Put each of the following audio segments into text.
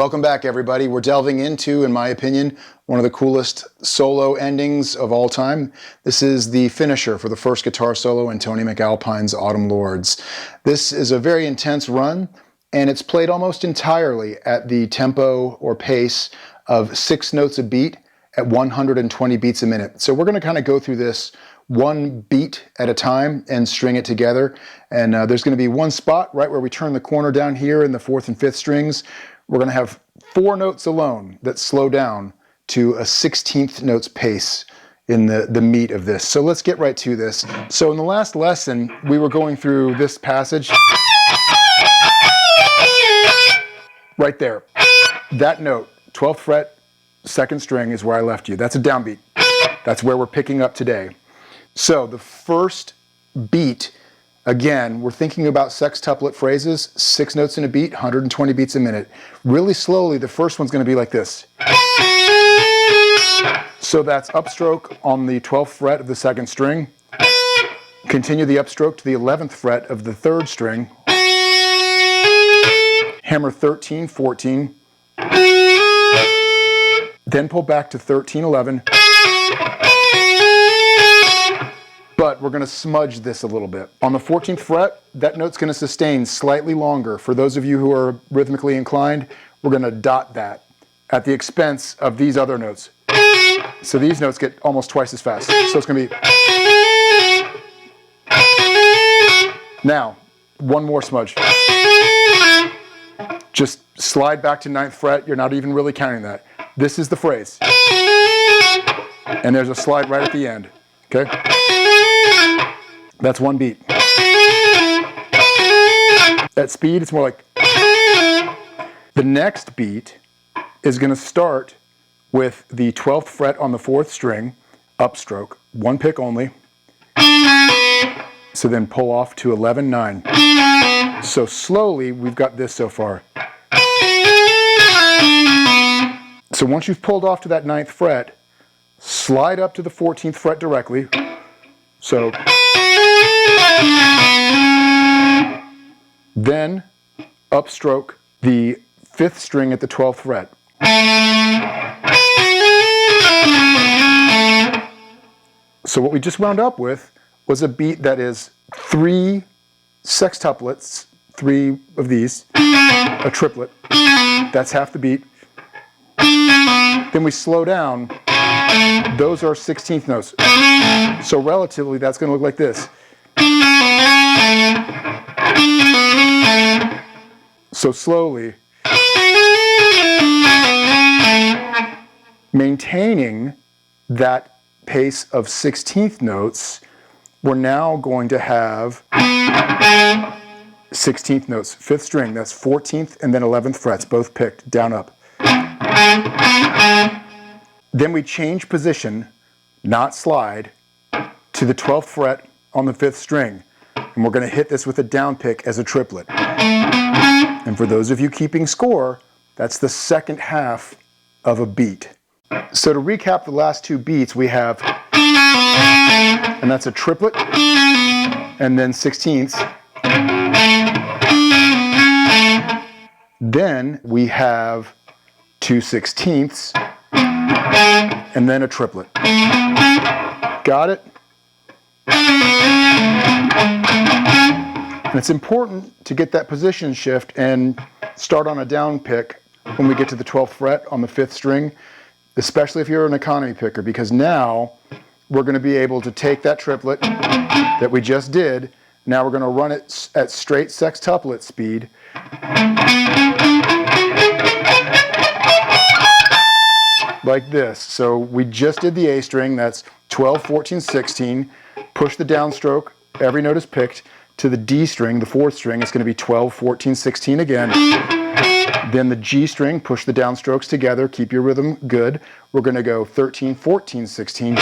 Welcome back, everybody. We're delving into, in my opinion, one of the coolest solo endings of all time. This is the finisher for the first guitar solo in Tony MacAlpine's Autumn Lords. This is a very intense run, and it's played almost entirely at the tempo or pace of 6 notes a beat at 120 beats a minute. So we're going to kind of go through this one beat at a time and string it together. And there's going to be one spot right where we turn the corner down here in the 4th and 5th strings. We're going to have 4 notes alone that slow down to a 16th notes pace in the meat of this. So let's get right to this. So in the last lesson, we were going through this passage. Right there. That note, 12th fret, 2nd string is where I left you. That's a downbeat. That's where we're picking up today. So the first beat, again, we're thinking about sextuplet phrases, 6 notes in a beat, 120 beats a minute. Really slowly, the first one's going to be like this. So that's upstroke on the 12th fret of the 2nd string. Continue the upstroke to the 11th fret of the 3rd string. Hammer 13, 14. Then pull back to 13, 11. But we're going to smudge this a little bit. On the 14th fret, that note's going to sustain slightly longer. For those of you who are rhythmically inclined, we're going to dot that at the expense of these other notes. So these notes get almost twice as fast. So it's going to be... Now, one more smudge. Just slide back to 9th fret. You're not even really counting that. This is the phrase. And there's a slide right at the end. Okay? That's one beat. At speed, it's more like... The next beat is going to start with the 12th fret on the 4th string, upstroke, one pick only. So then pull off to 11, 9. So slowly, we've got this so far. So once you've pulled off to that 9th fret, slide up to the 14th fret directly. So then upstroke the 5th string at the 12th fret. So what we just wound up with was a beat that is 3 sextuplets, 3 of these, a triplet. That's half the beat. Then we slow down. Those are 16th notes. So relatively, that's going to look like this. So slowly, maintaining that pace of 16th notes, we're now going to have 16th notes, 5th string, that's 14th and then 11th frets, both picked, down, up. Then we change position, not slide, to the 12th fret on the 5th string. And we're going to hit this with a down pick as a triplet. And for those of you keeping score, that's the second half of a beat. So to recap the last 2 beats, we have, and that's a triplet, and then 16ths. Then we have 2 16ths, and then a triplet. Got it? And it's important to get that position shift and start on a down pick when we get to the 12th fret on the 5th string, especially if you're an economy picker, because now we're going to be able to take that triplet that we just did. Now we're going to run it at straight sextuplet speed. Like this. So we just did the A string, that's 12, 14, 16. Push the downstroke, every note is picked, to the D string, the 4th string, it's going to be 12, 14, 16 again. Then the G string, push the downstrokes together, keep your rhythm good. We're going to go 13, 14, 16.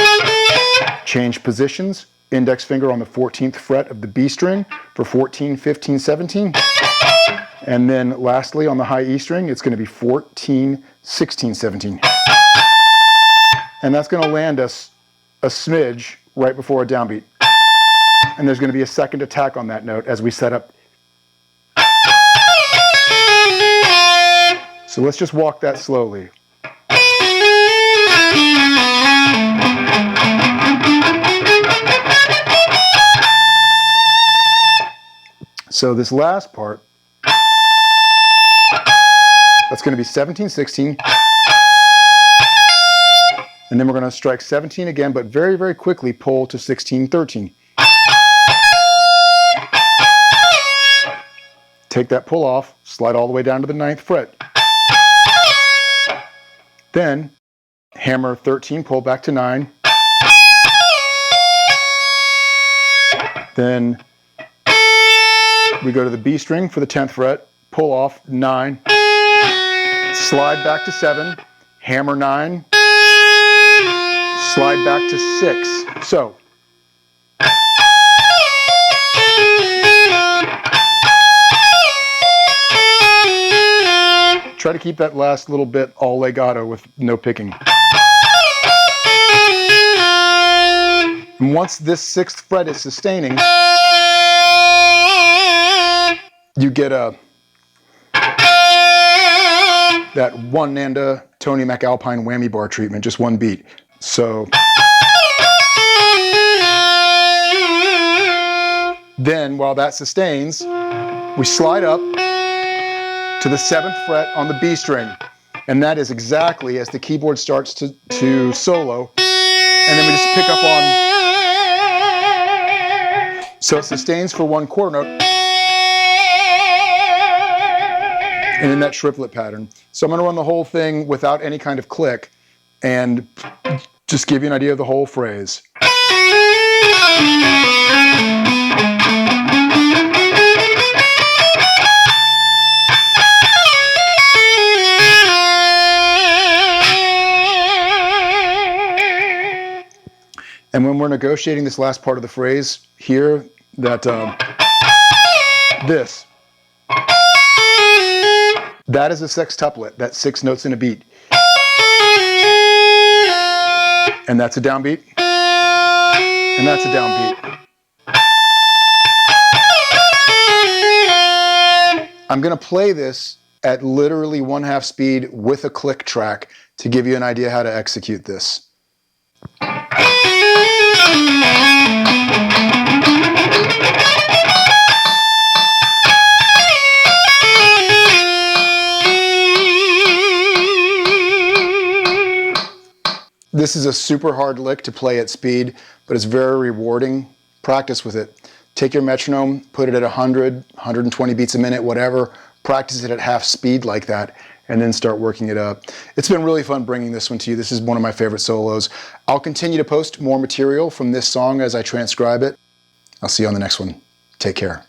Change positions, index finger on the 14th fret of the B string for 14, 15, 17. And then lastly on the high E string, it's going to be 14, 16, 17. And that's going to land us a smidge right before a downbeat. And there's going to be a second attack on that note as we set up. So let's just walk that slowly. So this last part, that's going to be 17, 16. And then we're going to strike 17 again, but very, very quickly pull to 16, 13. Take that pull off, slide all the way down to the 9th fret. Then hammer 13, pull back to 9. Then we go to the B string for the 10th fret, pull off 9, slide back to 7, hammer 9, slide back to 6. So try to keep that last little bit all legato with no picking. And once this 6th fret is sustaining, you get that one Nanda Tony MacAlpine whammy bar treatment, just one beat. So then while that sustains, we slide up to the 7th fret on the B string. And that is exactly as the keyboard starts to solo. And then we just pick up on, so it sustains for one quarter note. And in that triplet pattern. So I'm going to run the whole thing without any kind of click and just give you an idea of the whole phrase. And when we're negotiating this last part of the phrase here, that that is a sextuplet. That's 6 notes in a beat. And that's a downbeat. And that's a downbeat. I'm going to play this at literally 1/2 speed with a click track to give you an idea how to execute this. This is a super hard lick to play at speed, but it's very rewarding. Practice with it. Take your metronome, put it at 100, 120 beats a minute, whatever. Practice it at half speed like that, and then start working it up. It's been really fun bringing this one to you. This is one of my favorite solos. I'll continue to post more material from this song as I transcribe it. I'll see you on the next one. Take care.